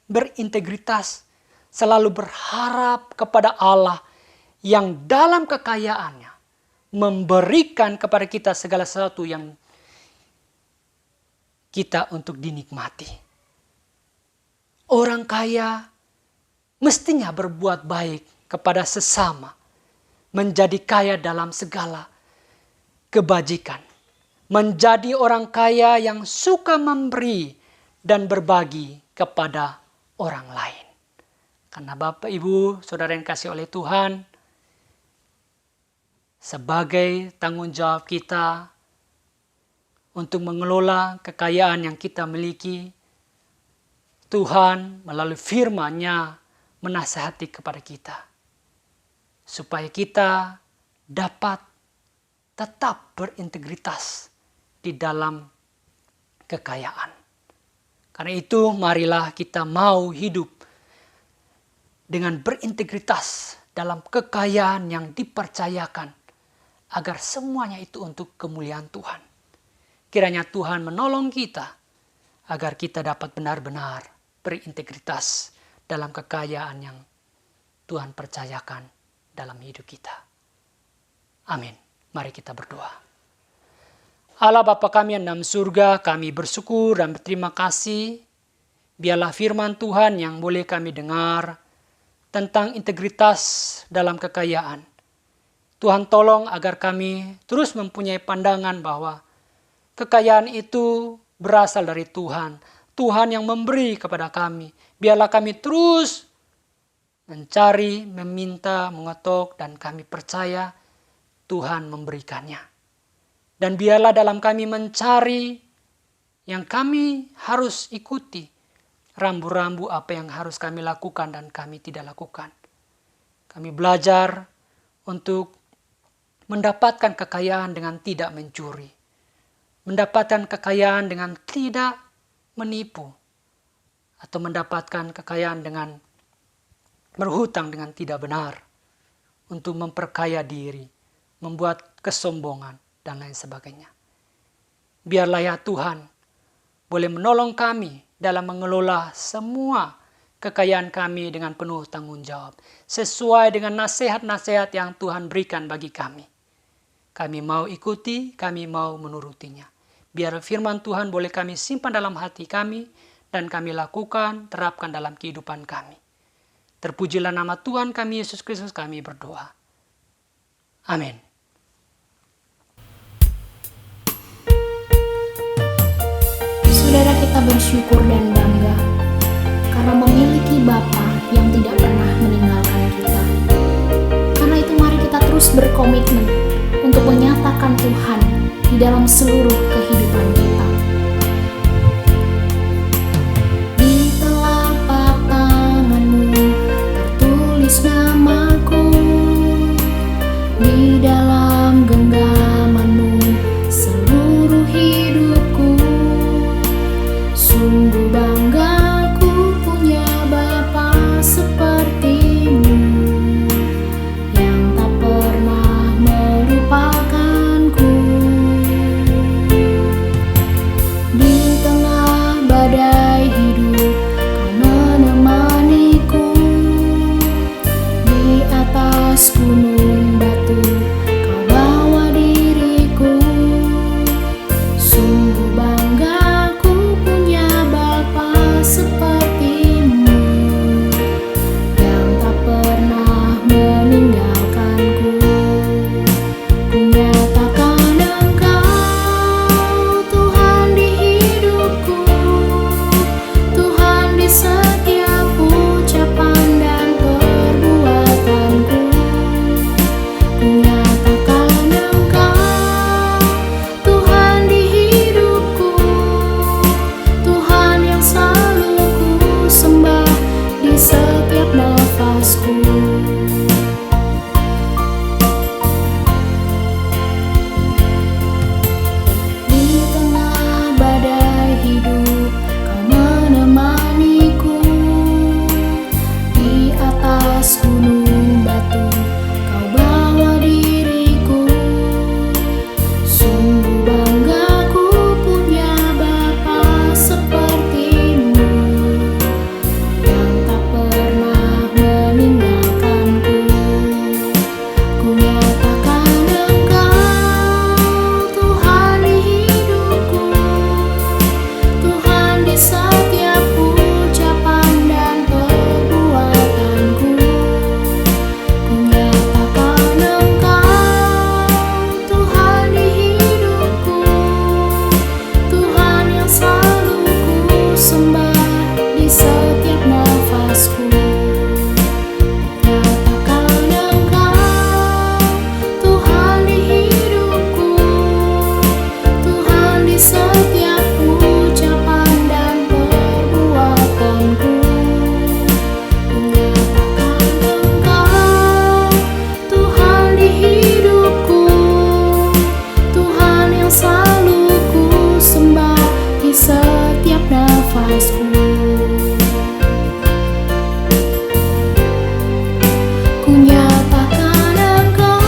berintegritas selalu berharap kepada Allah yang dalam kekayaannya memberikan kepada kita segala sesuatu yang kita untuk dinikmati. Orang kaya mestinya berbuat baik kepada sesama, menjadi kaya dalam segala kebajikan, menjadi orang kaya yang suka memberi dan berbagi kepada orang lain. Karena Bapak, Ibu, Saudara yang kasih oleh Tuhan, sebagai tanggung jawab kita untuk mengelola kekayaan yang kita miliki, Tuhan melalui firman-Nya menasihati kepada kita, supaya kita dapat tetap berintegritas di dalam kekayaan. Karena itu marilah kita mau hidup dengan berintegritas dalam kekayaan yang dipercayakan, agar semuanya itu untuk kemuliaan Tuhan. Kiranya Tuhan menolong kita agar kita dapat benar-benar berintegritas dalam kekayaan yang Tuhan percayakan dalam hidup kita. Amin. Mari kita berdoa. Allah Bapa kami yang dalam surga, kami bersyukur dan berterima kasih. Biarlah firman Tuhan yang boleh kami dengar tentang integritas dalam kekayaan. Tuhan tolong agar kami terus mempunyai pandangan bahwa kekayaan itu berasal dari Tuhan. Tuhan yang memberi kepada kami. Biarlah kami terus mencari, meminta, mengetok, dan kami percaya Tuhan memberikannya. Dan biarlah dalam kami mencari yang kami harus ikuti, rambu-rambu apa yang harus kami lakukan dan kami tidak lakukan. Kami belajar untuk mendapatkan kekayaan dengan tidak mencuri, mendapatkan kekayaan dengan tidak menipu, atau mendapatkan kekayaan dengan berhutang dengan tidak benar, untuk memperkaya diri, membuat kesombongan, dan lain sebagainya. Biarlah ya Tuhan boleh menolong kami dalam mengelola semua kekayaan kami dengan penuh tanggung jawab, sesuai dengan nasihat-nasihat yang Tuhan berikan bagi kami. Kami mau ikuti, kami mau menurutinya. Biar firman Tuhan boleh kami simpan dalam hati kami, dan kami lakukan, terapkan dalam kehidupan kami. Terpujilah nama Tuhan kami Yesus Kristus, kami berdoa. Amin. Saudara, kita bersyukur dan bangga karena memiliki Bapa yang tidak pernah meninggalkan kita. Karena itu mari kita terus berkomitmen untuk menyatakan Tuhan di dalam seluruh kehidupan kita. Di telapak tangan-Mu tertulis namaku, di dalam genggaman-Mu seluruh hidupku. Sungguh bangga ku punya Bapa seperti-Mu, yang tak pernah melupakanku. Di tengah badai hidup Kau menemaniku, di atas gunung batu Kau bawa diriku. Sungguh bangga ku punya Bapa seperti-Mu, yang tak pernah meninggalkanku. Ku nyatakan Engkau Tuhan di hidupku, Tuhan di setiap ucapan dan perbuatanku. Ku nyatakan Engkau Tuhan di hidupku, Tuhan yang selalu ku sembah di setiap nafasku. Di tengah badai hidup Kau menemaniku, di atas gunung batu Kau bawa diriku. Sungguh bangga ku punya Bapa seperti-Mu, yang tak pernah meninggalkanku. Ku nyatakan Engkau Tuhan di hidupku, Tuhan di setiap ucapan dan perbuatanku. Ku nyatakan Engkau Tuhan di hidupku, Tuhan yang selalu ku sembah di setiap nafasku. Nyatakan Engkau Tuhan di hidupku, Tuhan di setiap ucapan dan perbuatanku. Ku nyatakan Engkau Tuhan di hidupku, Tuhan yang selalu ku sembah di setiap nafasku. Ku nyatakan Engkau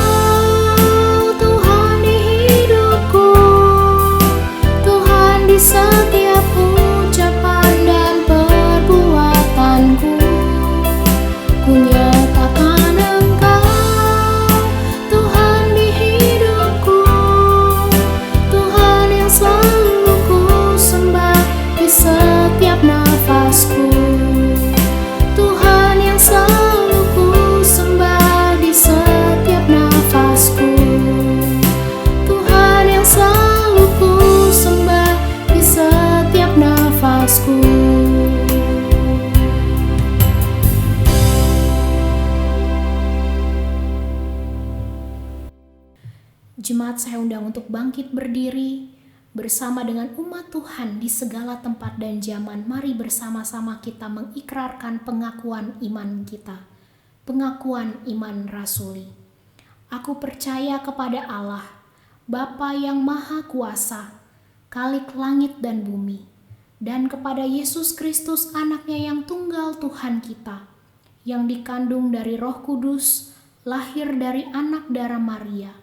Tuhan di hidupku, Tuhan di setiap ucapan dan perbuatanku. Ku nyatakan Engkau Tuhan di hidupku, Tuhan yang selalu ku sembah di setiap nafasku. Tuhan yang selalu ku sembah di setiap nafasku. Tuhan yang selalu ku sembah di setiap nafasku. Jemaat, saya undang untuk bangkit berdiri bersama dengan umat Tuhan di segala tempat dan zaman. Mari bersama-sama kita mengikrarkan pengakuan iman kita, pengakuan iman rasuli. Aku percaya kepada Allah, Bapa yang Maha Kuasa, Khalik langit dan bumi, dan kepada Yesus Kristus anaknya yang tunggal Tuhan kita, yang dikandung dari Roh Kudus, lahir dari anak darah Maria,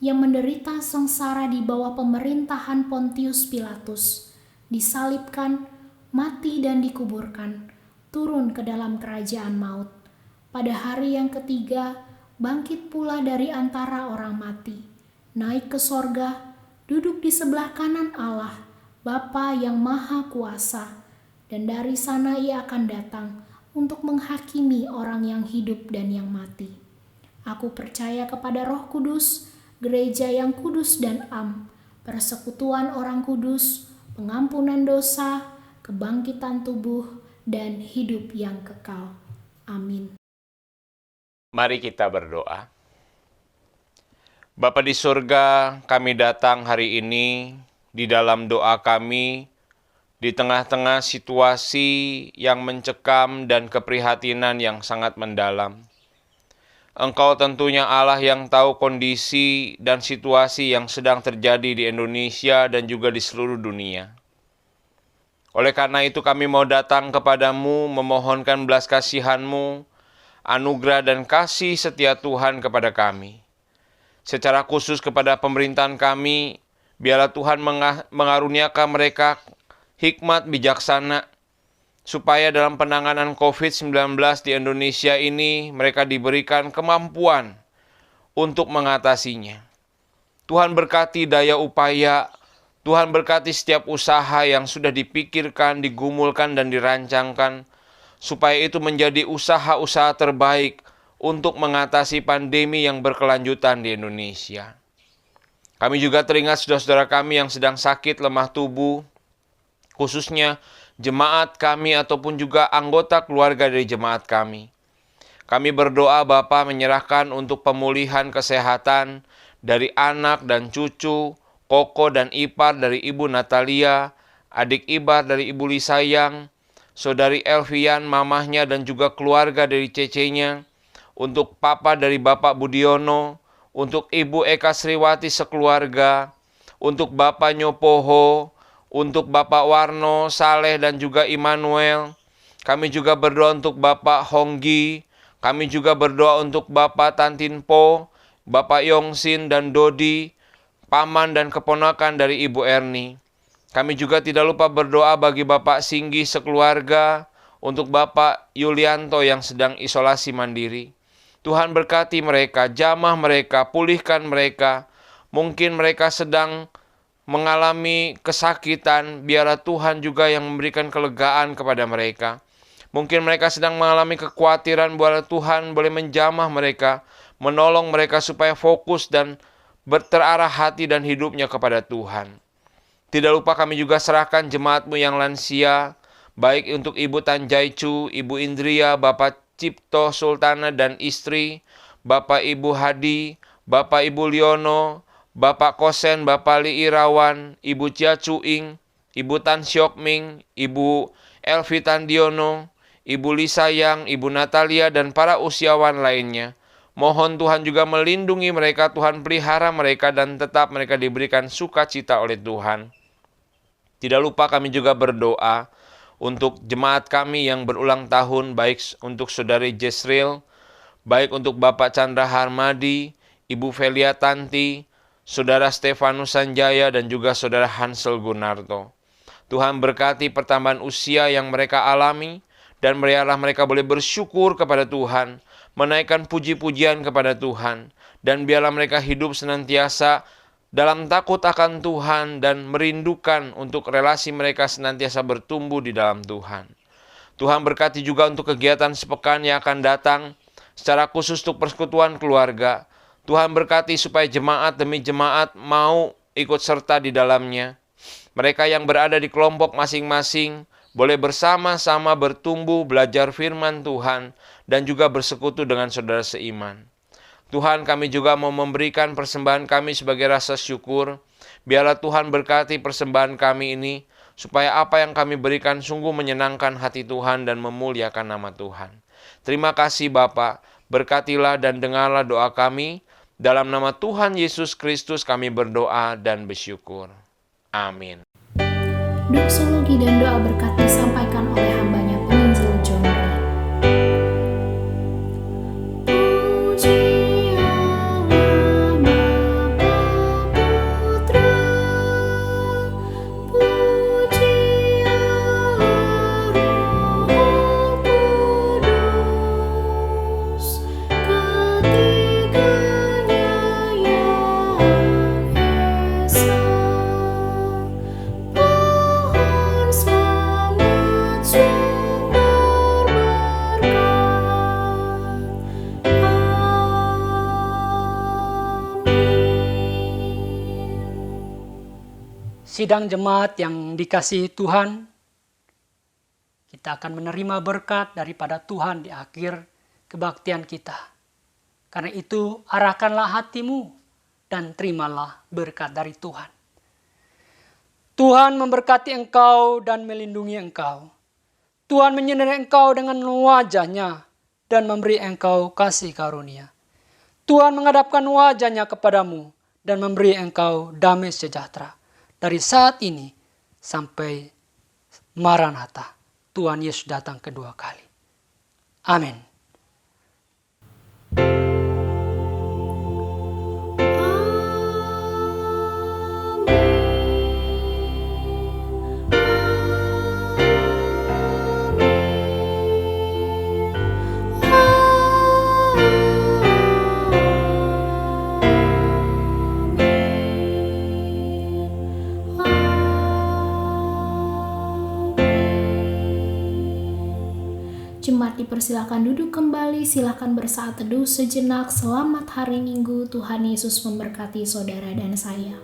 yang menderita sengsara di bawah pemerintahan Pontius Pilatus, disalibkan, mati dan dikuburkan, turun ke dalam kerajaan maut. Pada hari yang ketiga, bangkit pula dari antara orang mati, naik ke sorga, duduk di sebelah kanan Allah, Bapa yang Maha Kuasa, dan dari sana ia akan datang untuk menghakimi orang yang hidup dan yang mati. Aku percaya kepada Roh Kudus, gereja yang kudus dan am, persekutuan orang kudus, pengampunan dosa, kebangkitan tubuh, dan hidup yang kekal. Amin. Mari kita berdoa. Bapa di surga, kami datang hari ini di dalam doa kami, di tengah-tengah situasi yang mencekam dan keprihatinan yang sangat mendalam. Engkau tentunya Allah yang tahu kondisi dan situasi yang sedang terjadi di Indonesia dan juga di seluruh dunia. Oleh karena itu kami mau datang kepadamu, memohonkan belas kasihan-Mu, anugerah dan kasih setia Tuhan kepada kami. Secara khusus kepada pemerintahan kami, biarlah Tuhan mengaruniakan mereka hikmat bijaksana, supaya dalam penanganan COVID-19 di Indonesia ini mereka diberikan kemampuan untuk mengatasinya. Tuhan berkati daya upaya, Tuhan berkati setiap usaha yang sudah dipikirkan, digumulkan dan dirancangkan, supaya itu menjadi usaha-usaha terbaik untuk mengatasi pandemi yang berkelanjutan di Indonesia. Kami juga teringat saudara-saudara kami yang sedang sakit lemah tubuh, khususnya jemaat kami ataupun juga anggota keluarga dari jemaat kami. Kami berdoa Bapa menyerahkan untuk pemulihan kesehatan dari anak dan cucu, koko dan ipar dari Ibu Natalia, adik Ibar dari Ibu Lisayang, saudari Elvian, mamahnya dan juga keluarga dari cecenya, untuk Papa dari Bapak Budiono, untuk Ibu Eka Sriwati sekeluarga, untuk Bapak Nyopoho, untuk Bapak Warno, Saleh dan juga Immanuel. Kami juga berdoa untuk Bapak Honggi, kami juga berdoa untuk Bapak Tantinpo, Bapak Yongsin dan Dodi, paman dan keponakan dari Ibu Erni. Kami juga tidak lupa berdoa bagi Bapak Singgi sekeluarga, untuk Bapak Yulianto yang sedang isolasi mandiri. Tuhan berkati mereka, jamah mereka, pulihkan mereka. Mungkin mereka sedang mengalami kesakitan, biarlah Tuhan juga yang memberikan kelegaan kepada mereka. Mungkin mereka sedang mengalami kekhawatiran, biarlah Tuhan boleh menjamah mereka, menolong mereka supaya fokus dan terarah hati dan hidupnya kepada Tuhan. Tidak lupa kami juga serahkan jemaat-Mu yang lansia, baik untuk Ibu Tanjaicu, Ibu Indria, Bapak Cipto Sultana dan istri, Bapak Ibu Hadi, Bapak Ibu Liono, Bapak Kosen, Bapak Li Irawan, Ibu Chia Cuing, Ibu Tan Siok Ming, Ibu Elvi Tandiono, Ibu Lisayang, Ibu Natalia, dan para usiawan lainnya. Mohon Tuhan juga melindungi mereka, Tuhan pelihara mereka, dan tetap mereka diberikan sukacita oleh Tuhan. Tidak lupa kami juga berdoa untuk jemaat kami yang berulang tahun, baik untuk Saudari Jesril, baik untuk Bapak Chandra Harmadi, Ibu Velia Tanti, Saudara Stefanus Sanjaya, dan juga Saudara Hansel Gunarto. Tuhan berkati pertambahan usia yang mereka alami, dan biarlah mereka boleh bersyukur kepada Tuhan, menaikkan puji-pujian kepada Tuhan, dan biarlah mereka hidup senantiasa dalam takut akan Tuhan dan merindukan untuk relasi mereka senantiasa bertumbuh di dalam Tuhan. Tuhan berkati juga untuk kegiatan sepekan yang akan datang, secara khusus untuk persekutuan keluarga. Tuhan berkati supaya jemaat demi jemaat mau ikut serta di dalamnya. Mereka yang berada di kelompok masing-masing boleh bersama-sama bertumbuh, belajar firman Tuhan, dan juga bersekutu dengan saudara seiman. Tuhan, kami juga mau memberikan persembahan kami sebagai rasa syukur. Biarlah Tuhan berkati persembahan kami ini, supaya apa yang kami berikan sungguh menyenangkan hati Tuhan dan memuliakan nama Tuhan. Terima kasih Bapa, berkatilah dan dengarlah doa kami. Dalam nama Tuhan Yesus Kristus kami berdoa dan bersyukur. Amin. Doksologi dan doa berkat disampaikan oleh hambanya penginjil John Ray. Puji Allah Bapa Putra, puji Allah Roh Kudus, ketiganya yang esa. Pohon selamat sumber berkat. Amin. Sidang jemaat yang dikasihi Tuhan, kita akan menerima berkat daripada Tuhan di akhir kebaktian kita. Karena itu, arahkanlah hatimu dan terimalah berkat dari Tuhan. Tuhan memberkati engkau dan melindungi engkau. Tuhan menyinari engkau dengan wajah-Nya dan memberi engkau kasih karunia. Tuhan menghadapkan wajah-Nya kepadamu dan memberi engkau damai sejahtera. Dari saat ini sampai Maranatha, Tuhan Yesus datang kedua kali. Amin. Jemaat dipersilakan duduk kembali, silakan bersaat teduh sejenak. Selamat hari Minggu, Tuhan Yesus memberkati saudara dan saya.